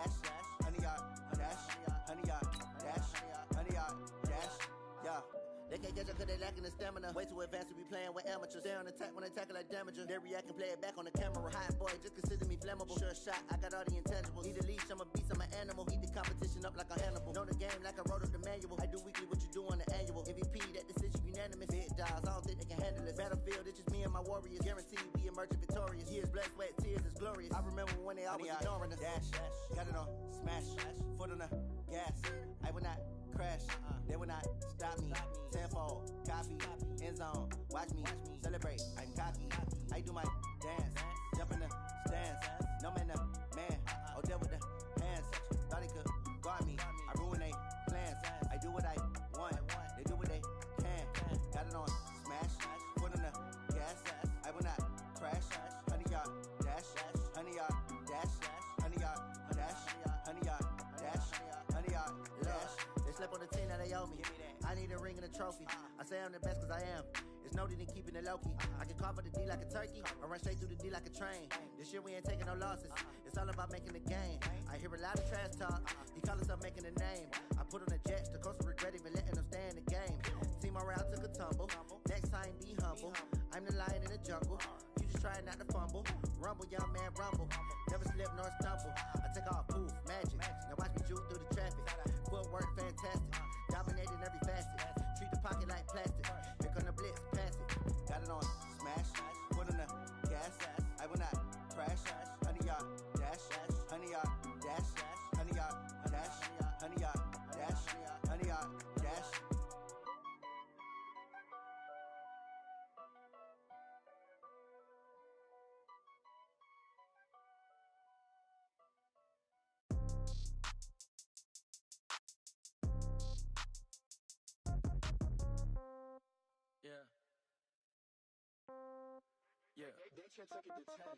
dash, 100 yard, dash, 100 yard, dash, 100 yard, dash, yeah. They can't catch up cause they lacking the stamina. Way too advanced to be playing with amateurs. Stay on attack when they tackle like damager. They react and play it back on the camera. Hot boy, just consider me flammable. Sure shot, I got all the intangibles. Need a leash, I'm a beast, I'm an animal. Eat the competition up like a Hannibal. Know the game like I wrote up the manual. I do weekly what you do on the annual. MVP, that decision unanimous. Big dogs, I don't think they can handle it. Battlefield, it's just me and my warriors. Guaranteed we emerging victorious. Years, blood, sweat, tears, it's glorious. I remember when they always ignoring us. Dash, got it on, smash, foot on the gas. I will not crash, they will not stop me. Tenfold, copy, end zone, watch me celebrate. I'm cocky, I do my dance, jump in the stands. No man, the man, oh, there with the hands. Thought he could guard me, I ruin they plans. I do what I want, they do what they can. Got it on, smash, foot on the gas. I will not crash, 100 yard dash, 100 yard dash, 100 yard dash, 100 yard dash, 100 yard dash. They slept on the team, now they owe me. I need a ring and a trophy. I say I'm the best cause I am. It's no need in keeping it low-key. I can carve up the D like a turkey, or run straight through the D like a train. This year we ain't taking no losses. It's all about making the game. I hear a lot of trash talk. He call himself making a name. I put on the Jets, the coach will regret even letting them stay in the game. Team morale took a tumble. Next time be humble. I'm the lion in the jungle. You just trying not to fumble. Rumble, young man, rumble. Never slip nor stumble. I take off, poof, magic. Now watch me juke through the traffic. Footwork fantastic. Dominating every facet. Treat the pocket like plastic. Here come the blitz, pass it. Got it on, smash. Foot on the gas. I will not crash. 100 yard dash. 100 yard dash. 100 yard dash. 100 yard dash. 100 yard dash. Yeah. Yeah.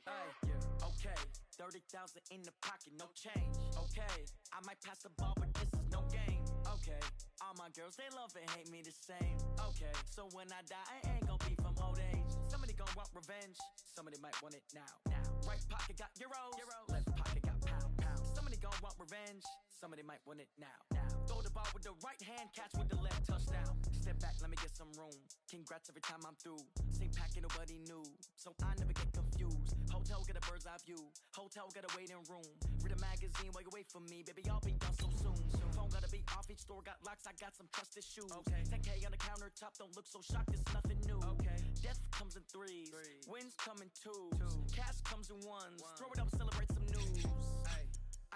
Hey, yeah. Okay. 30,000 in the pocket, no change. Okay. I might pass the ball, but this is no game. Okay. All my girls, they love and hate me the same. Okay. So when I die, I ain't gon' be from old age. Somebody gon' want revenge. Somebody might want it now. Right pocket got euros. Left pocket got pound. Somebody gon' want revenge. Somebody might want it now. Throw the ball with the right hand, catch with the left, touchdown. Step back, let me get some room. Congrats every time I'm through. Same packet, nobody knew. So I never get confused. Hotel get a bird's eye view. Hotel got a waiting room. Read a magazine while you wait for me. Baby, I'll be done so soon. Phone gotta be off, each store got locks. I got some trusted shoes. 10K on the countertop, don't look so shocked, it's nothing new. Death comes in threes. Wins come in twos. Cash comes in ones. Throw it up, celebrate some news.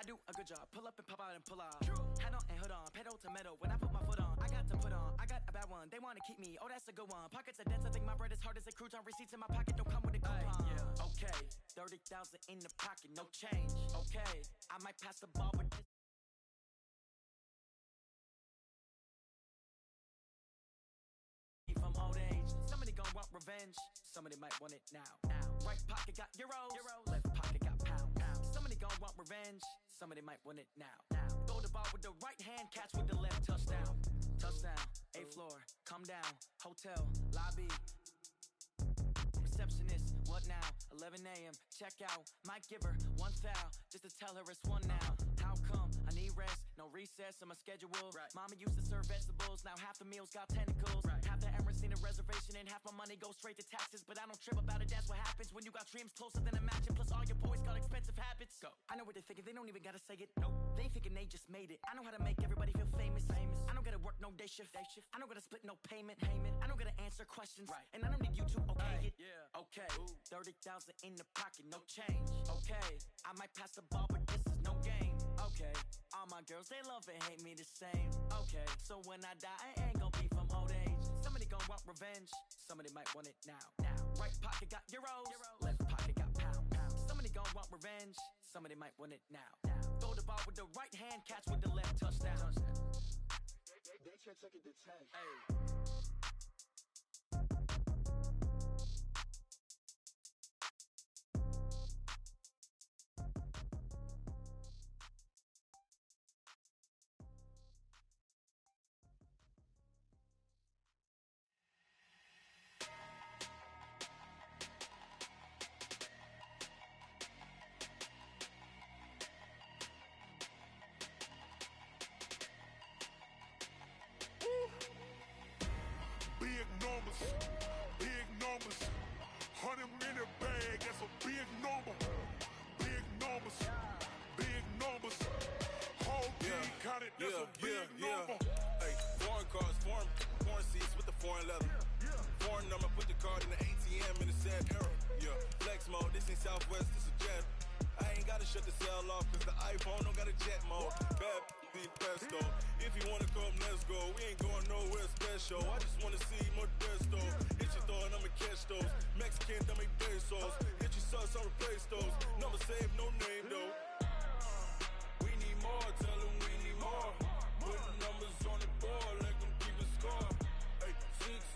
I do a good job, pull up and pop out and pull out. Head on and hood on, pedal to metal. When I put my foot on, I got to put on. I got a bad one, they wanna keep me, oh that's a good one. Pockets are dense, I think my bread is hard as a crouton. Receipts in my pocket don't come with a coupon. Yeah. Okay, 30,000 in the pocket, no change. Okay, I might pass the ball, but this from old age. Somebody gon' want revenge. Somebody might want it now. Right pocket got euros. Left pocket got pound. Somebody gon' want revenge. Somebody might want it now. Throw the ball with the right hand, catch with the left, touchdown. Touchdown, 8th floor, come down. Hotel, lobby. Receptionist, what now? 11 a.m. check out. Might give her one foul just to tell her it's one now. How come? I need rest, no recess on my schedule. Mama used to serve vegetables, now half the meals got tentacles. Half the errands need a reservation and half my money goes straight to taxes. But I don't trip about it, that's what happens when you got dreams closer than a mansion. Plus all your boys got expensive habits. Go. I know what they're thinking, they don't even gotta say it. Nope. They thinking they just made it. I know how to make everybody feel famous. I don't gotta work no day shift. I don't gotta split no payment. I don't gotta answer questions. And I don't need you to okay it. Yeah. Okay, 30,000 in the pocket, no change. Okay, I might pass the ball, but this is no game. Okay, all my girls, they love and hate me the same. Okay, so when I die, I ain't gon' be from old age. Somebody gon' want revenge. Somebody might want it now. Right pocket got euros. Left pocket got pound. Somebody gon' want revenge. Somebody might want it now. Throw the ball with the right hand, catch with the left, touchdown. They can't take it to 10. Hey. numbers, big numbers. 100 minute bag, that's a big number. Big numbers, big numbers. Whole team counted, that's a big number. Hey, foreign cars, foreign seats with the foreign leather. Foreign number, put the card in the ATM in the sad era. Yeah, flex mode, this ain't Southwest, this a jet. I ain't gotta shut the cell off, cause the iPhone don't got a jet mode. Bad be pesto. If you wanna come, let's go. We ain't going nowhere special. I just wanna see more desto. Hit your throw and I'ma catch those. Mexican, I make pesos. Hit your sauce, I'll replace those. Number save, no name though. We need more, tell them we need more. Put numbers on the board, let them keep a score. Hey,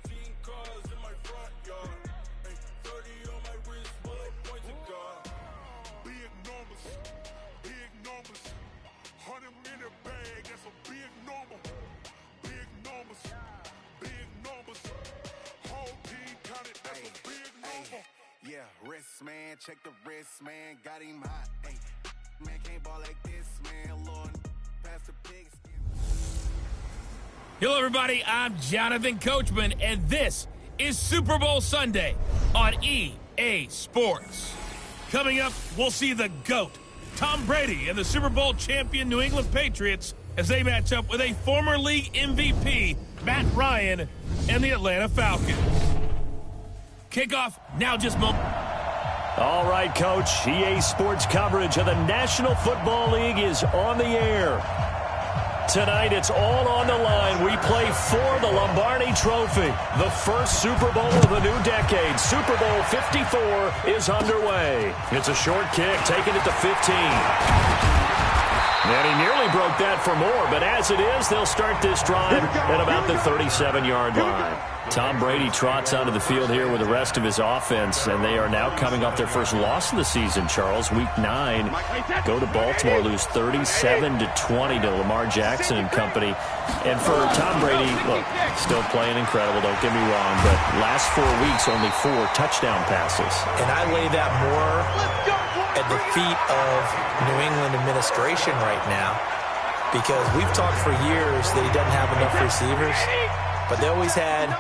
16 cars in my front yard. Hey, 30 on my wrist, bullet point to God. Big numbers, big numbers. 100 minute bag, that's a big number. Big numbers, big numbers. Whole team counted, that's a big number. Yeah, wrist man, check the wrist man, got him hot. Hey, man can't ball like this, man. Lord, past the pigskin. Hello, everybody. I'm Jonathan Coachman, and this is Super Bowl Sunday on EA Sports. Coming up, we'll see the GOAT, Tom Brady, and the Super Bowl champion New England Patriots as they match up with a former league MVP, Matt Ryan, and the Atlanta Falcons. Kickoff now just moments. All right, Coach. EA Sports coverage of the National Football League is on the air. Tonight, it's all on the line. We play for the Lombardi Trophy. The first Super Bowl of the new decade. Super Bowl 54 is underway. It's a short kick, taking it to 15. And he nearly broke that for more, but as it is, they'll start this drive at about the 37-yard line. Tom Brady trots onto the field here with the rest of his offense, and they are now coming off their first loss of the season, Charles. Week 9, go to Baltimore, lose 37-20 to Lamar Jackson and company. And for Tom Brady, look, still playing incredible, don't get me wrong, but last 4 weeks, only 4 touchdown passes. And I lay that more at the feet of New England administration right now, because we've talked for years that he doesn't have enough receivers, but they always had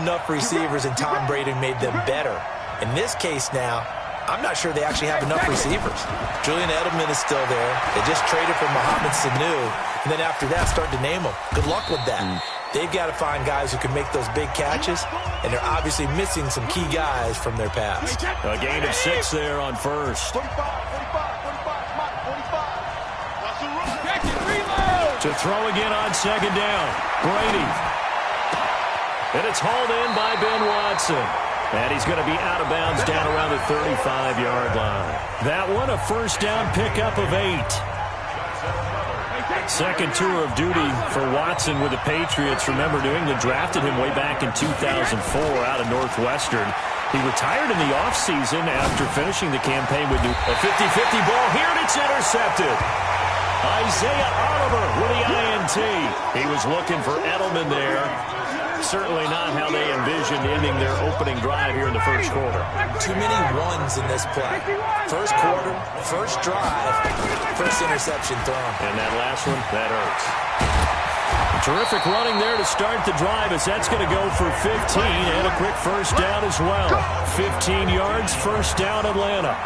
enough receivers, and Tom Brady made them better. In this case now, I'm not sure they actually have enough receivers. Julian Edelman is still there. They just traded for Mohamed Sanu, and then after that, start to name them. Good luck with that. They've got to find guys who can make those big catches, and they're obviously missing some key guys from their past. A gain of 6 there on first. 45. To throw again on second down. Brady. And it's hauled in by Ben Watson. And he's going to be out of bounds down around the 35-yard line. That one, a first down pickup of 8. Second tour of duty for Watson with the Patriots. Remember, New England drafted him way back in 2004 out of Northwestern. He retired in the offseason after finishing the campaign with a 50-50 ball here, and it's intercepted. Isaiah Oliver with the INT. He was looking for Edelman there. Certainly not how they envisioned ending their opening drive here in the first quarter. Too many ones in this play. First quarter, first drive, first interception thrown. And that last one, that hurts. Terrific running there to start the drive, as that's going to go for 15 and a quick first down as well. 15 yards, first down Atlanta.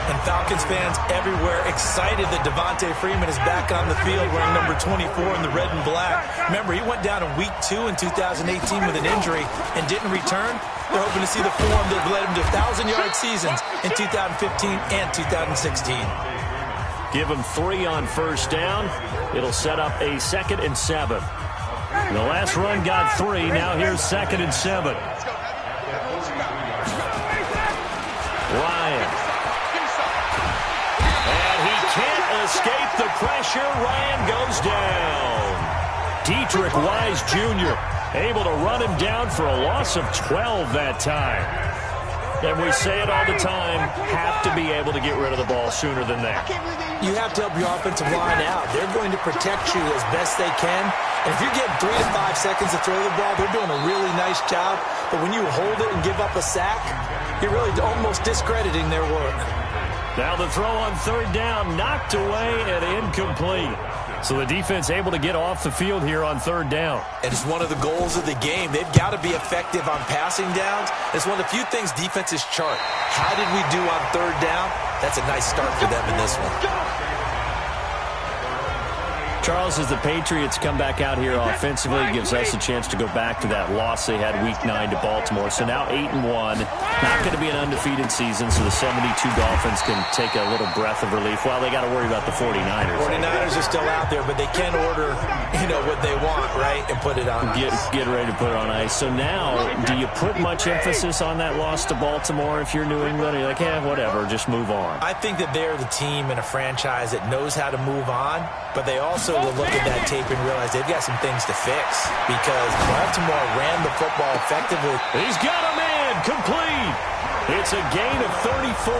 And Falcons fans everywhere excited that Devontae Freeman is back on the field wearing number 24 in the red and black. Remember, he went down in week 2 in 2018 with an injury and didn't return. They're hoping to see the form that led him to 1,000-yard seasons in 2015 and 2016. Give him 3 on first down. It'll set up a 2nd and 7. The last run got 3. Now here's 2nd and 7. Ryan. Can't escape the pressure. Ryan goes down. Dietrich Wise Jr. able to run him down for a loss of 12 that time. And we say it all the time, have to be able to get rid of the ball sooner than that. You have to help your offensive line out. They're going to protect you as best they can. And if you're getting 3 to 5 seconds to throw the ball, they're doing a really nice job. But when you hold it and give up a sack, you're really almost discrediting their work. Now the throw on 3rd down, knocked away and incomplete. So the defense able to get off the field here on third down. And it's one of the goals of the game. They've got to be effective on passing downs. It's one of the few things defenses chart. How did we do on third down? That's a nice start for them in this one. Charles, as the Patriots come back out here offensively, gives us a chance to go back to that loss they had Week 9 to Baltimore. So now 8-1. Not going to be an undefeated season, so the 72 Dolphins can take a little breath of relief. Well, they got to worry about the 49ers. 49ers are still out there, but they can order, what they want, right, and put it on ice. Get ready to put it on ice. So now, do you put much emphasis on that loss to Baltimore if you're New England? Or you're like, whatever, just move on? I think that they're the team and a franchise that knows how to move on, but they also will look at that tape and realize they've got some things to fix because Baltimore ran the football effectively. He's got a man complete. It's a gain of 34.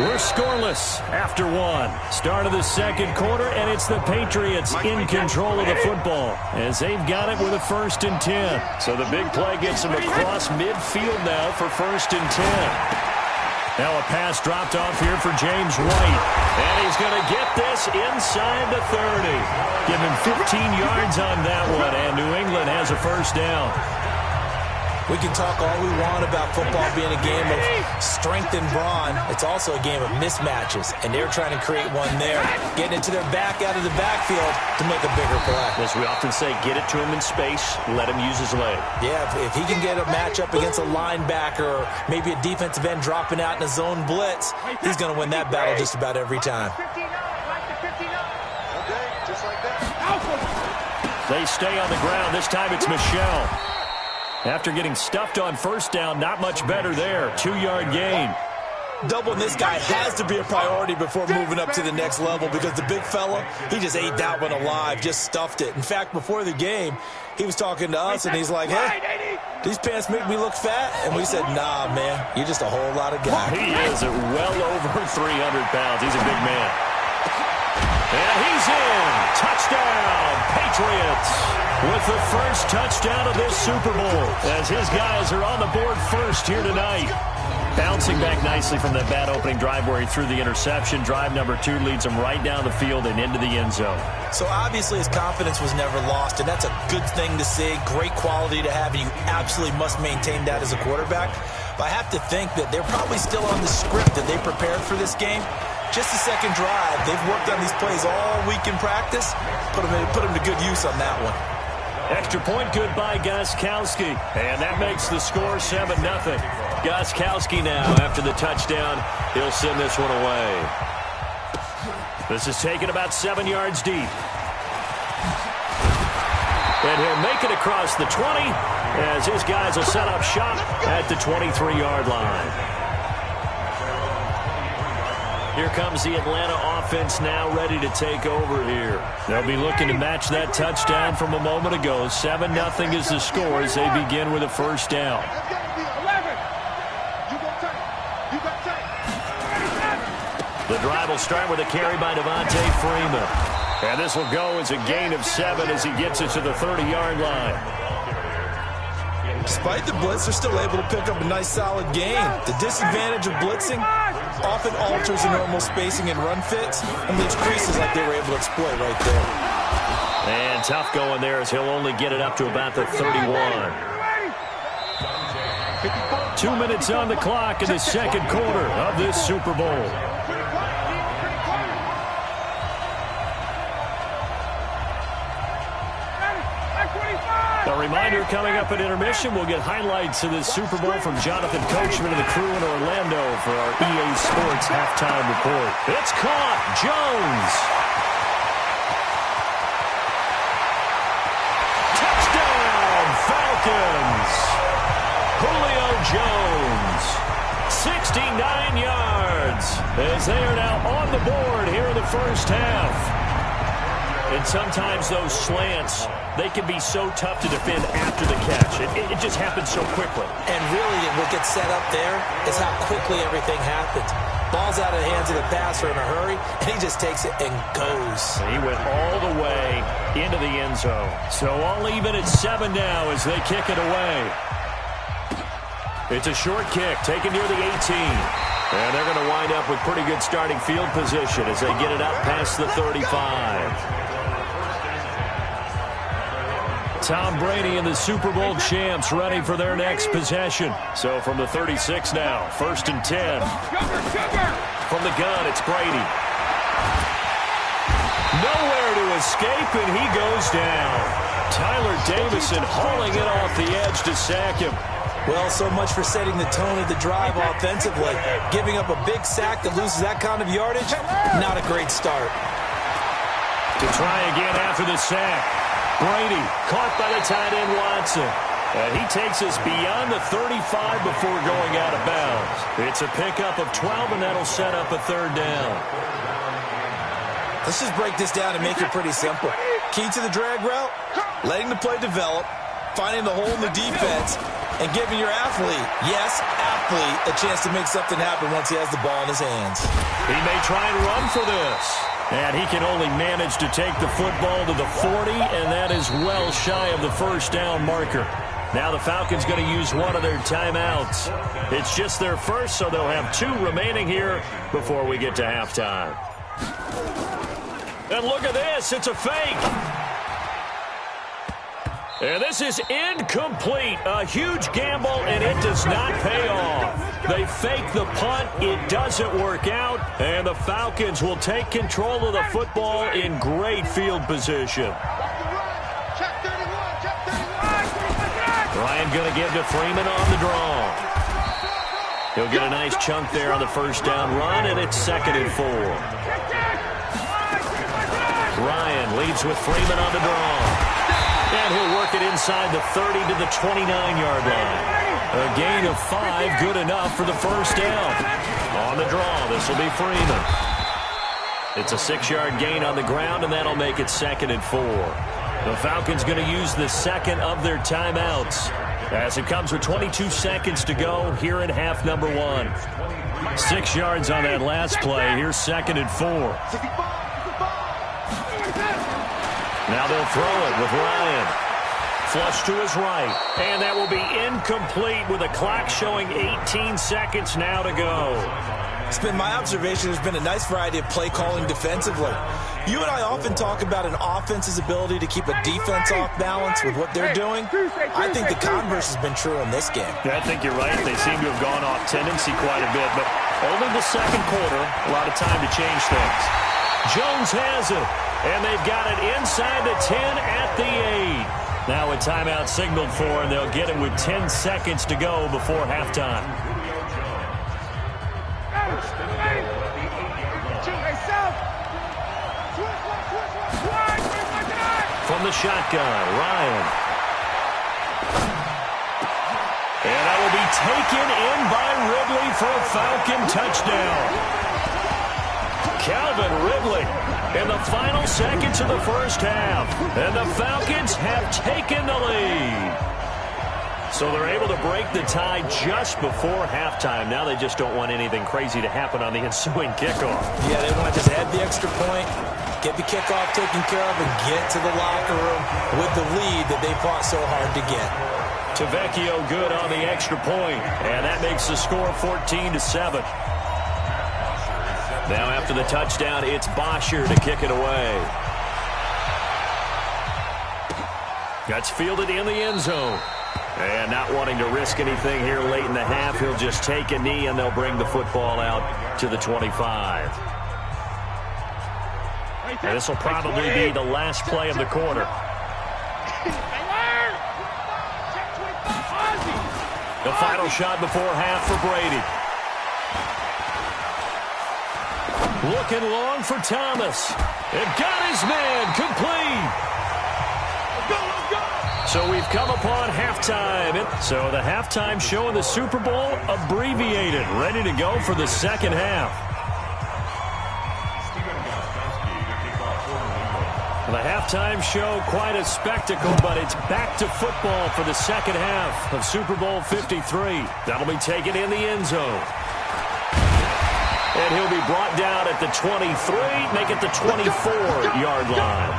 We're scoreless after one. Start of the second quarter, and it's the Patriots in control of the football as they've got it with a 1st and 10. So the big play gets them across midfield now for 1st and 10. Now a pass dropped off here for James White. And he's going to get this inside the 30. Give him 15 yards on that one, and New England has a 1st down. We can talk all we want about football being a game of strength and brawn. It's also a game of mismatches, and they're trying to create one there, getting it to their back out of the backfield to make a bigger play. As we often say, get it to him in space, let him use his leg. Yeah, if he can get a matchup against a linebacker or maybe a defensive end dropping out in a zone blitz, he's going to win that battle just about every time. They stay on the ground. This time it's Michel. After getting stuffed on 1st down, not much better there. 2-yard gain. Doubling this guy has to be a priority before moving up to the next level because the big fella, he just ate that one alive, just stuffed it. In fact, before the game, he was talking to us, and he's like, hey, these pants make me look fat? And we said, nah, man, you're just a whole lot of guy. He is well over 300 pounds. He's a big man. And he's in. Touchdown, Patriots. With the first touchdown of this Super Bowl as his guys are on the board first here tonight. Bouncing back nicely from that bad opening drive where he threw the interception. Drive number 2 leads him right down the field and into the end zone. So obviously his confidence was never lost, and that's a good thing to see. Great quality to have, and you absolutely must maintain that as a quarterback. But I have to think that they're probably still on the script that they prepared for this game. Just the second drive. They've worked on these plays all week in practice. Put them to good use on that one. Extra point good by Gostkowski. And that makes the score 7-0. Gostkowski now, after the touchdown, he'll send this one away. This is taken about 7 yards deep. And he'll make it across the 20 as his guys will set up shop at the 23-yard line. Here comes the Atlanta offense now ready to take over here. They'll be looking to match that touchdown from a moment ago. 7-0 is the score as they begin with a 1st down. The drive will start with a carry by Devontae Freeman. And this will go as a gain of 7 as he gets it to the 30-yard line. Despite the blitz, they're still able to pick up a nice solid gain. The disadvantage of blitzing often alters the normal spacing and run fits and leaves creases like they were able to exploit right there. And tough going there as he'll only get it up to about the 31. 2 minutes on the clock in the second quarter of this Super Bowl. A reminder coming up at intermission, we'll get highlights of this Super Bowl from Jonathan Coachman and the crew in Orlando for our EA Sports halftime report. It's caught. Jones. Touchdown, Falcons. Julio Jones. 69 yards as they are now on the board here in the first half. And sometimes those slants, they can be so tough to defend after the catch. It just happens so quickly. And really, what gets set up there is how quickly everything happens. Ball's out of the hands of the passer in a hurry, and he just takes it and goes. He went all the way into the end zone. So all even at 7 now as they kick it away. It's a short kick taken near the 18. And they're going to wind up with pretty good starting field position as they get it up past the 35. Tom Brady and the Super Bowl champs ready for their next possession. So from the 36 now, 1st and 10. From the gun, it's Brady. Nowhere to escape, and he goes down. Tyler Davison hauling it off the edge to sack him. Well, so much for setting the tone of the drive offensively. Giving up a big sack that loses that kind of yardage, not a great start. To try again after the sack. Brady caught by the tight end Watson. And he takes us beyond the 35 before going out of bounds. It's a pickup of 12, and that'll set up a 3rd down. Let's just break this down and make it pretty simple. Key to the drag route, letting the play develop, finding the hole in the defense, and giving your athlete, yes, athlete, a chance to make something happen once he has the ball in his hands. He may try and run for this. And he can only manage to take the football to the 40, and that is well shy of the 1st down marker. Now the Falcons going to use one of their timeouts. It's just their first, so they'll have 2 remaining here before we get to halftime. And look at this. It's a fake. And this is incomplete. A huge gamble, and it does not pay off. They fake the punt. It doesn't work out. And the Falcons will take control of the football in great field position. Ryan going to give to Freeman on the draw. He'll get a nice chunk there on the 1st down run, and it's 2nd and 4. Ryan leads with Freeman on the draw. And he'll work it inside the 30 to the 29-yard line. A gain of 5, good enough for the 1st down. On the draw, this will be Freeman. It's a 6-yard gain on the ground, and that'll make it 2nd and 4. The Falcons going to use the 2nd of their timeouts as it comes with 22 seconds to go here in half number 1. 6 yards on that last play. Here's 2nd and 4. Now they'll throw it with Ryan. Flush to his right. And that will be incomplete with a clock showing 18 seconds now to go. It's been my observation there's been a nice variety of play calling defensively. You and I often talk about an offense's ability to keep a defense off balance with what they're doing. I think the converse has been true in this game. Yeah, I think you're right. They seem to have gone off tendency quite a bit, but only the 2nd quarter, a lot of time to change things. Jones has it. And they've got it inside the 10 at the 8. Now a timeout signaled for, and they'll get it with 10 seconds to go before halftime. From the shotgun, Ryan. And that will be taken in by Ridley for a Falcon touchdown. Calvin Ridley in the final seconds of the 1st half. And the Falcons have taken the lead. So they're able to break the tie just before halftime. Now they just don't want anything crazy to happen on the ensuing kickoff. Yeah, they want to just add the extra point, get the kickoff taken care of, and get to the locker room with the lead that they fought so hard to get. Tavecchio good on the extra point, and that makes the score 14-7. Now after the touchdown, it's Bosher to kick it away. That's fielded in the end zone. And not wanting to risk anything here late in the half, he'll just take a knee, and they'll bring the football out to the 25. And this will probably be the last play of the quarter. The final shot before half for Brady. Looking long for Thomas. It got his man complete. So we've come upon halftime. So the halftime show in the Super Bowl abbreviated, ready to go for the 2nd half. The halftime show, quite a spectacle, but it's back to football for the 2nd half of Super Bowl 53. That'll be taken in the end zone. And he'll be brought down at the 23, make it the 24-yard line.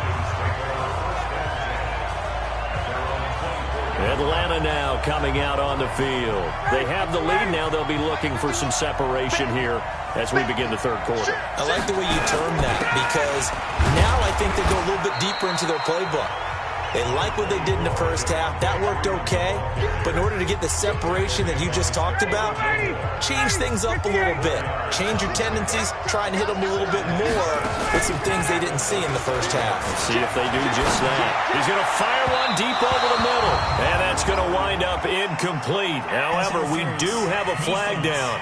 Atlanta now coming out on the field. They have the lead now. They'll be looking for some separation here as we begin the third quarter. I like the way you term that because now I think they go a little bit deeper into their playbook. They like what they did in the first half. That worked okay. But in order to get the separation that you just talked about, change things up a little bit. Change your tendencies. Try and hit them a little bit more with some things they didn't see in the first half. Let's see if they do just that. He's going to fire one deep over the middle. And that's going to wind up incomplete. However, we do have a flag down.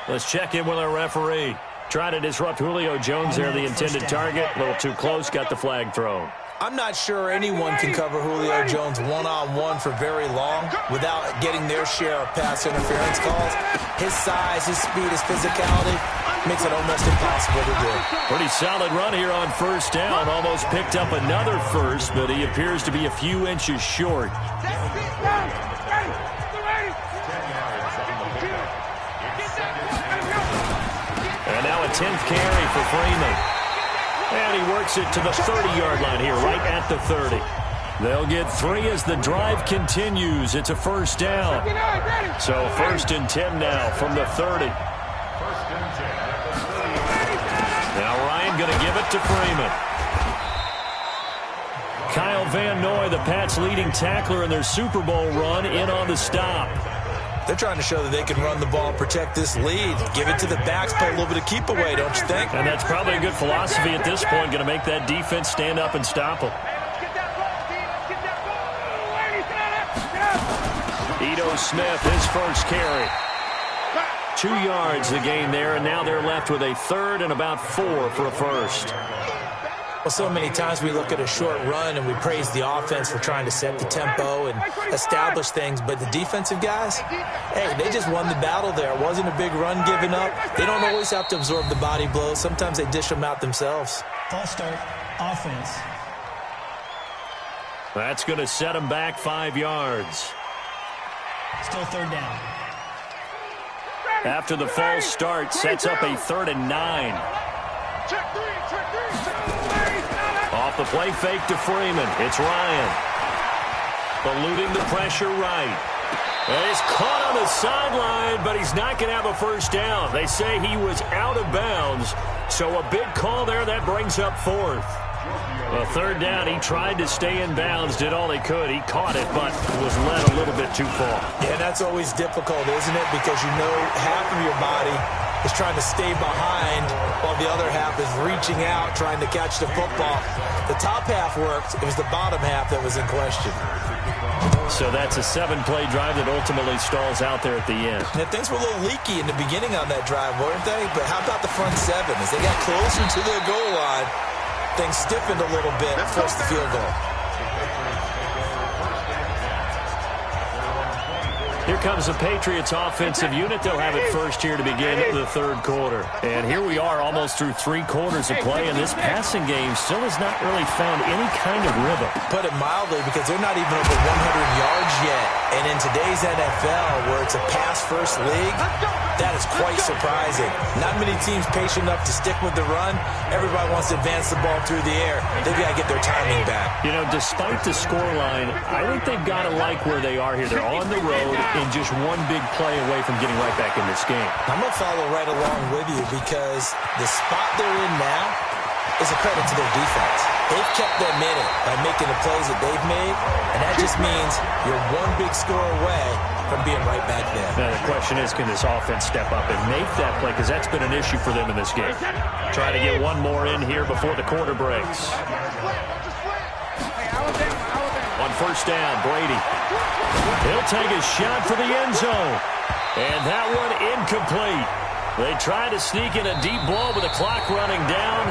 Let's check in with our referee. Try to disrupt Julio Jones there, the intended target. A little too close, got the flag thrown. I'm not sure anyone can cover Julio Jones one-on-one for very long without getting their share of pass interference calls. His size, his speed, his physicality makes it almost impossible to do. Pretty solid run here on first down. Almost picked up another first, but he appears to be a few inches short. And now a 10th carry for Freeman. And he works it to the 30-yard line here, right at the 30. They'll get 3 as the drive continues. It's a first down. So 1st and 10 now from the 30. Now Ryan going to give it to Freeman. Kyle Van Noy, the Pats' leading tackler in their Super Bowl run, in on the stop. They're trying to show that they can run the ball and protect this lead. Give it to the backs, play a little bit of keep away, don't you think? And that's probably a good philosophy at this point, going to make that defense stand up and stop them. Ito Smith, his first carry. 2 yards the gain there, and now they're left with a 3rd and about 4 for a first. Well, so many times we look at a short run and we praise the offense for trying to set the tempo and establish things, but the defensive guys, hey, they just won the battle there. It wasn't a big run given up. They don't always have to absorb the body blows. Sometimes they dish them out themselves. False start, offense. That's going to set them back 5 yards. Still 3rd down. After the false start, sets up a 3rd and 9. Off the play fake to Freeman. It's Ryan. Eluding the pressure right. And he's caught on the sideline, but he's not going to have a first down. They say he was out of bounds. So a big call there. That brings up 4th. Well, 3rd down, he tried to stay in bounds, did all he could. He caught it, but was led a little bit too far. Yeah, that's always difficult, isn't it? Because you know half of your body is trying to stay behind while the other half is reaching out, trying to catch the football. The top half worked. It was the bottom half that was in question. So that's a 7-play drive that ultimately stalls out there at the end. Now, things were a little leaky in the beginning on that drive, weren't they? But how about the front 7? As they got closer to the goal line, things stiffened a little bit, forced the field goal. Here comes the Patriots offensive unit. They'll have it first here to begin the 3rd quarter. And here we are almost through 3 quarters of play, and this passing game still has not really found any kind of rhythm. Put it mildly, because they're not even over 100 yards yet. And in today's NFL, where it's a pass-first league, that is quite surprising. Not many teams patient enough to stick with the run. Everybody wants to advance the ball through the air. They've got to get their timing back. You know, despite the scoreline, I think they've got to like where they are here. They're on the road and just one big play away from getting right back in this game. I'm going to follow right along with you because the spot they're in now is a credit to their defense. They've kept them in it by making the plays that they've made, and that just means you're one big score away from being right back there. Now the question is, can this offense step up and make that play? Because that's been an issue for them in this game. Try to get one more in here before the quarter breaks. On first down, Brady. He'll take a shot for the end zone. And that one incomplete. They try to sneak in a deep ball with the clock running down,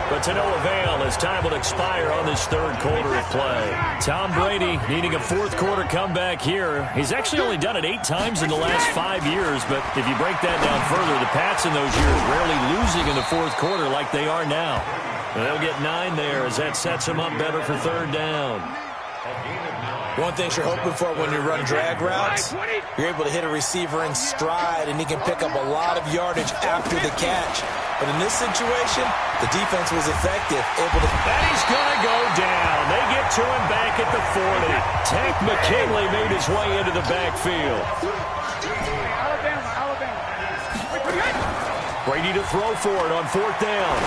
but to no avail as time will expire on this 3rd quarter of play. Tom Brady needing a 4th quarter comeback here. He's actually only done it 8 times in the last 5 years, but if you break that down further, the Pats in those years rarely losing in the 4th quarter like they are now. And they'll get 9 there as that sets them up better for 3rd down. One thing you're hoping for when you run drag routes, you're able to hit a receiver in stride, and he can pick up a lot of yardage after the catch. But in this situation, the defense was effective, able to... And he's going to go down. They get to him back at the 40. Tank McKinley made his way into the backfield. Brady to throw for it on 4th down.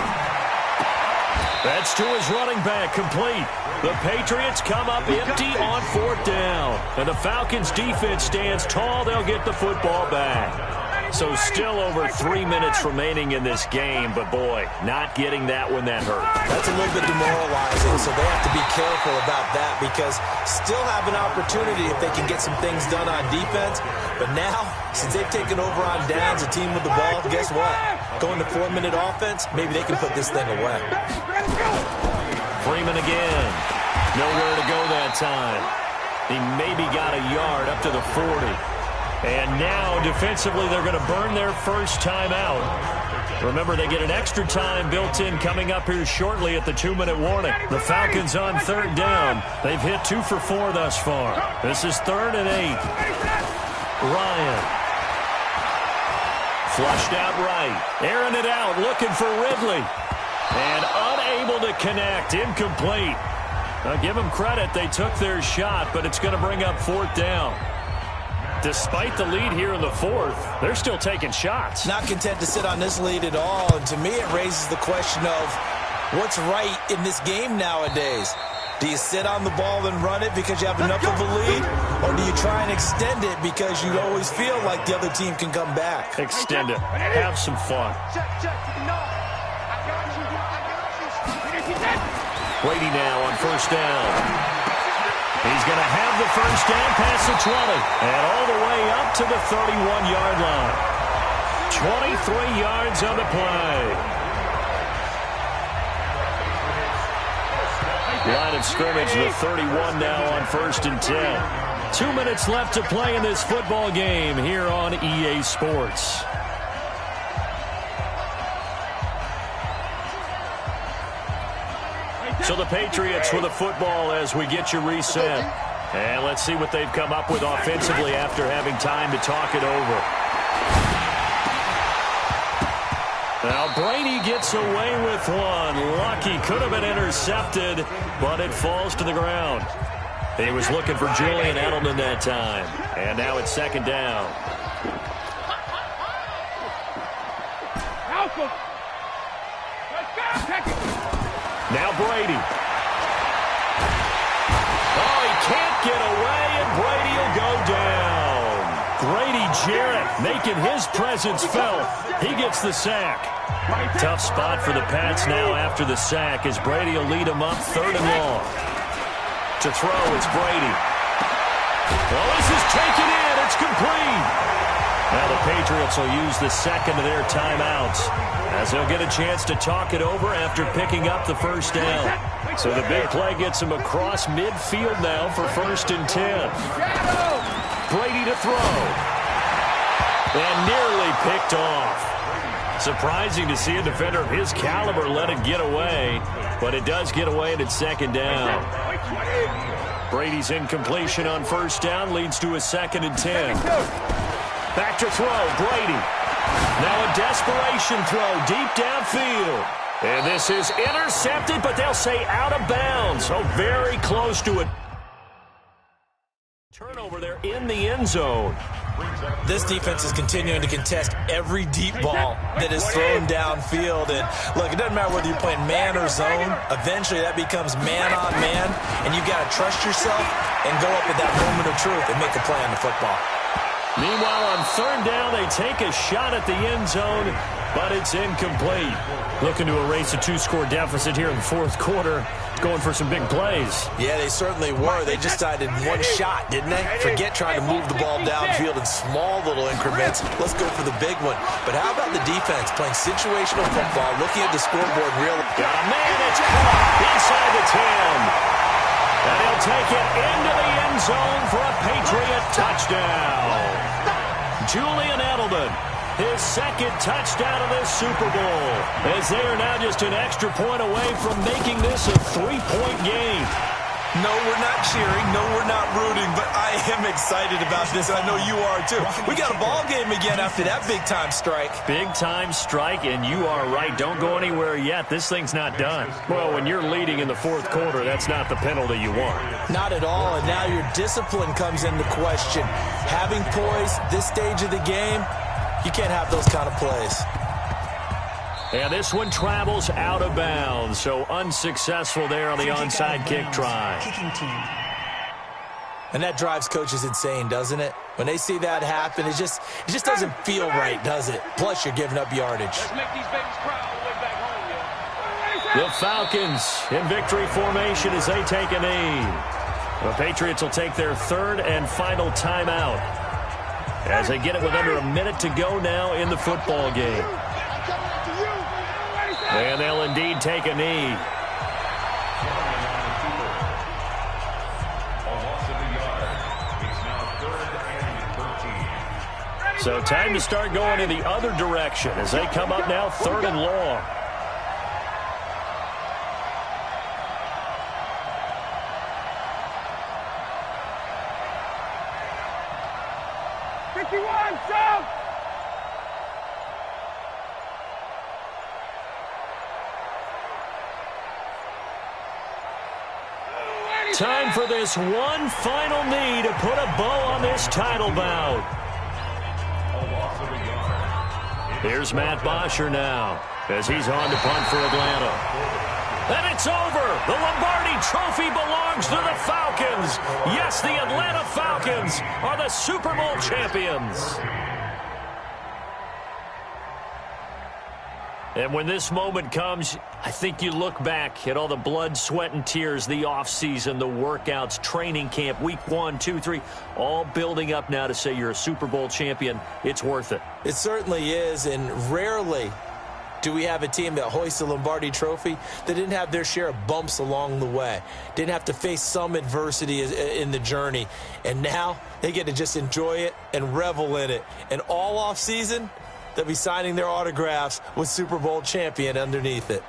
That's to his running back, complete. The Patriots come up empty on 4th down. And the Falcons' defense stands tall. They'll get the football back. So still over 3 minutes remaining in this game, but boy, not getting that when that hurt. That's a little bit demoralizing, so they have to be careful about that because still have an opportunity if they can get some things done on defense. But now, since they've taken over on downs, a team with the ball, guess what? Going to 4-minute offense, maybe they can put this thing away. Freeman again. Nowhere to go that time. He maybe got a yard up to the 40. And now, defensively, they're going to burn their first time out. Remember, they get an extra time built in coming up here shortly at the 2-minute warning. The Falcons on 3rd down. They've hit 2 for 4 thus far. This is 3rd and 8. Ryan. Flushed out right. Airing it out, looking for Ridley. And unable to connect. Incomplete. Now, give them credit. They took their shot, but it's going to bring up 4th down. Despite the lead here in the 4th, they're still taking shots. Not content to sit on this lead at all, and to me it raises the question of what's right in this game nowadays. Do you sit on the ball and run it because you have enough of a lead, or do you try and extend it because you always feel like the other team can come back? Extend it. Have some fun. Brady now on 1st down. He's going to have the first down past the 20 and all the way up to the 31-yard line. 23 yards on the play. Line of scrimmage, the 31 now on 1st and 10. 2 minutes left to play in this football game here on EA Sports. So the Patriots with a football as we get you reset. And let's see what they've come up with offensively after having time to talk it over. Now Brady gets away with one. Lucky, could have been intercepted, but it falls to the ground. He was looking for Julian Edelman that time. And now it's 2nd down. Now Brady. Oh, he can't get away, and Brady will go down. Grady Jarrett making his presence felt. He gets the sack. Tough spot for the Pats now after the sack as Brady will lead them up 3rd and long. To throw, it's Brady. Oh, this is taken in. It's complete. Now the Patriots will use the second of their timeouts as they'll get a chance to talk it over after picking up the first down. So the big play gets them across midfield now for 1st and 10. Brady to throw. And nearly picked off. Surprising to see a defender of his caliber let it get away, but it does get away and it's 2nd down. Brady's incompletion on 1st down leads to a 2nd and 10. Back to throw, Brady. Now a desperation throw deep downfield. And this is intercepted, but they'll say out of bounds. So very close to it. Turnover there in the end zone. This defense is continuing to contest every deep ball that is thrown downfield. And look, it doesn't matter whether you're playing man or zone. Eventually that becomes man on man. And you've got to trust yourself and go up at that moment of truth and make a play on the football. Meanwhile, on 3rd down, they take a shot at the end zone, but it's incomplete. Looking to erase a 2-score deficit here in the 4th quarter. Going for some big plays. Yeah, they certainly were. They just decided one shot, didn't they? Forget trying to move the ball downfield in small little increments. Let's go for the big one. But how about the defense playing situational football, looking at the scoreboard real... Got a man, it's caught inside the 10. And he'll take it into the end zone for a Patriot touchdown. Julian Edelman, his 2nd touchdown of this Super Bowl, as they are now just an extra point away from making this a 3-point game. No, we're not cheering. No, we're not rooting, but I am excited about this. I know you are, too. We got a ball game again after that big-time strike. Big-time strike, and you are right. Don't go anywhere yet. This thing's not done. Well, when you're leading in the fourth quarter, that's not the penalty you want. Not at all, and now your discipline comes into question. Having poise this stage of the game, you can't have those kind of plays. And this one travels out of bounds, so unsuccessful there on the onside kick try. Kicking team. And that drives coaches insane, doesn't it? When they see that happen, it just doesn't feel right, does it? Plus, you're giving up yardage. Let's make these babies proud all the way back home, yeah. The Falcons in victory formation as they take a knee. The Patriots will take their third and final timeout as they get it with under a minute to go now in the football game. And they'll indeed take a knee. So time to start going in the other direction as they come up now third and long. Time for this one final knee to put a bow on this title bout. Here's Matt Bosher now as he's on to punt for Atlanta. And it's over. The Lombardi Trophy belongs to the Falcons. Yes, the Atlanta Falcons are the Super Bowl champions. And when this moment comes, I think you look back at all the blood, sweat, and tears, the offseason, the workouts, training camp, week 1, 2, 3, all building up now to say you're a Super Bowl champion. It's worth it. It certainly is, and rarely do we have a team that hoists the Lombardi Trophy that didn't have their share of bumps along the way, didn't have to face some adversity in the journey, and now they get to just enjoy it and revel in it. And all offseason, they'll be signing their autographs with Super Bowl champion underneath it.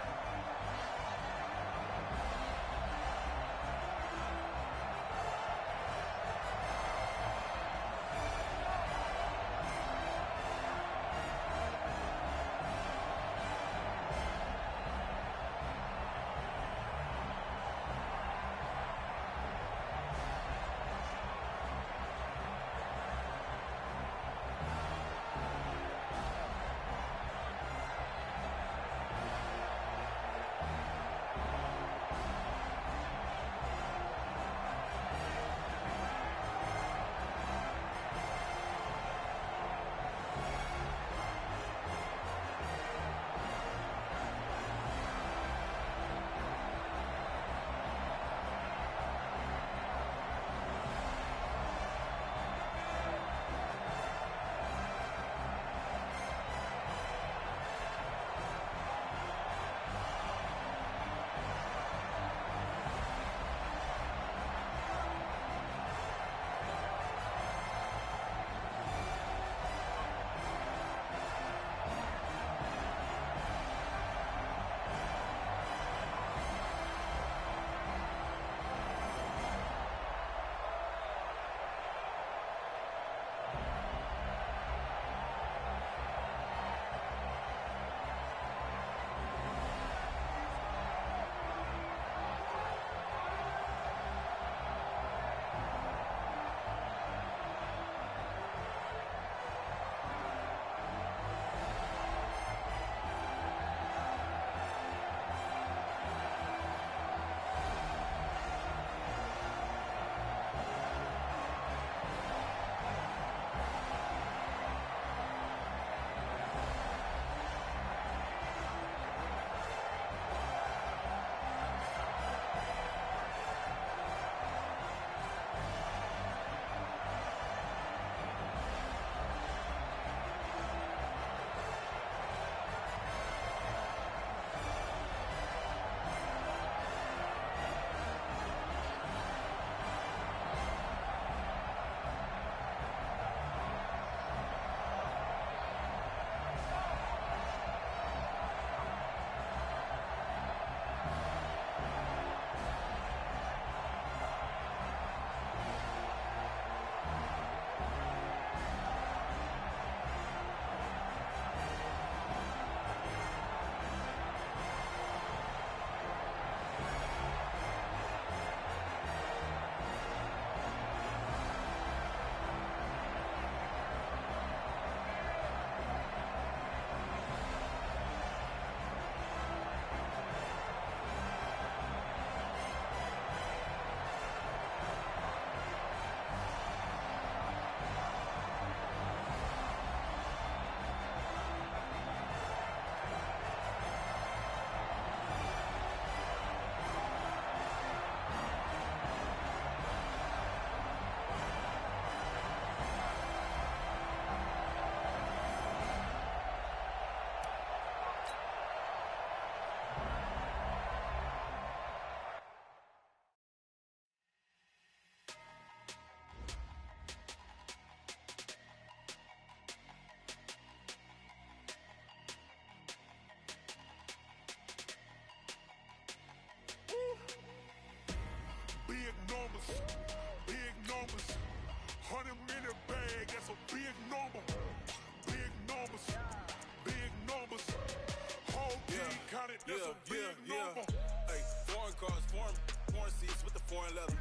Hey, foreign cars, foreign seats with the foreign leather.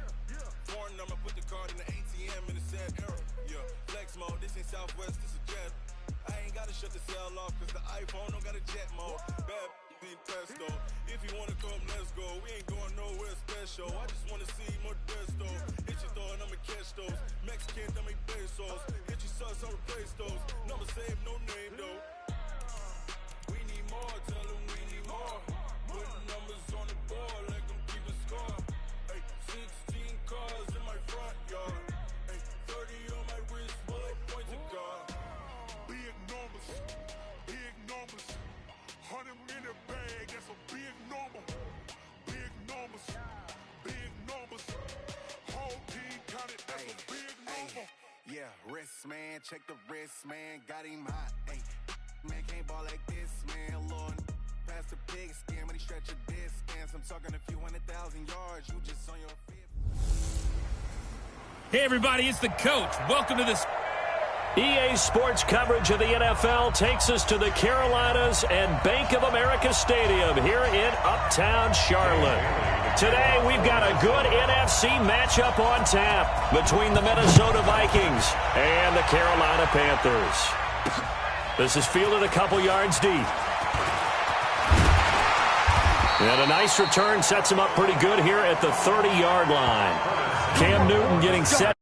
Foreign number, put the card in the ATM in the sad era. Yeah, flex mode, this ain't Southwest, this is jet. I ain't gotta shut the cell off, cause the iPhone don't got a jet mode. Bad being pesto. If you wanna come, let's go. We ain't going nowhere special. I just wanna see more desto. Hit your throw and I'ma catch those. Mexican, I make pesos. Hit your sauce, I'll replace those. Number save, no name though. We need more, tell them we need more. Putting numbers on the board like I'm keeping score. Hey, 16 cars in my front yard. Hey, 30 on my wrist, bullet point to God. Big numbers, big numbers. 100 in the bag, that's a big number. Big numbers, big numbers. Whole team counted, that's a big number. Yeah, wrist man, check the wrist man, got him hot. Ay, man can't ball like this, man. Lord, pass the pig skin when he stretch a distance. I'm talking a few 100,000 yards, you just on your feet. Hey, everybody, it's the coach. Welcome to this. EA Sports coverage of the NFL takes us to the Carolinas and Bank of America Stadium here in Uptown Charlotte. Today, we've got a good NFC matchup on tap between the Minnesota Vikings and the Carolina Panthers. This is fielded a couple yards deep. And a nice return sets him up pretty good here at the 30-yard line. Cam Newton getting set.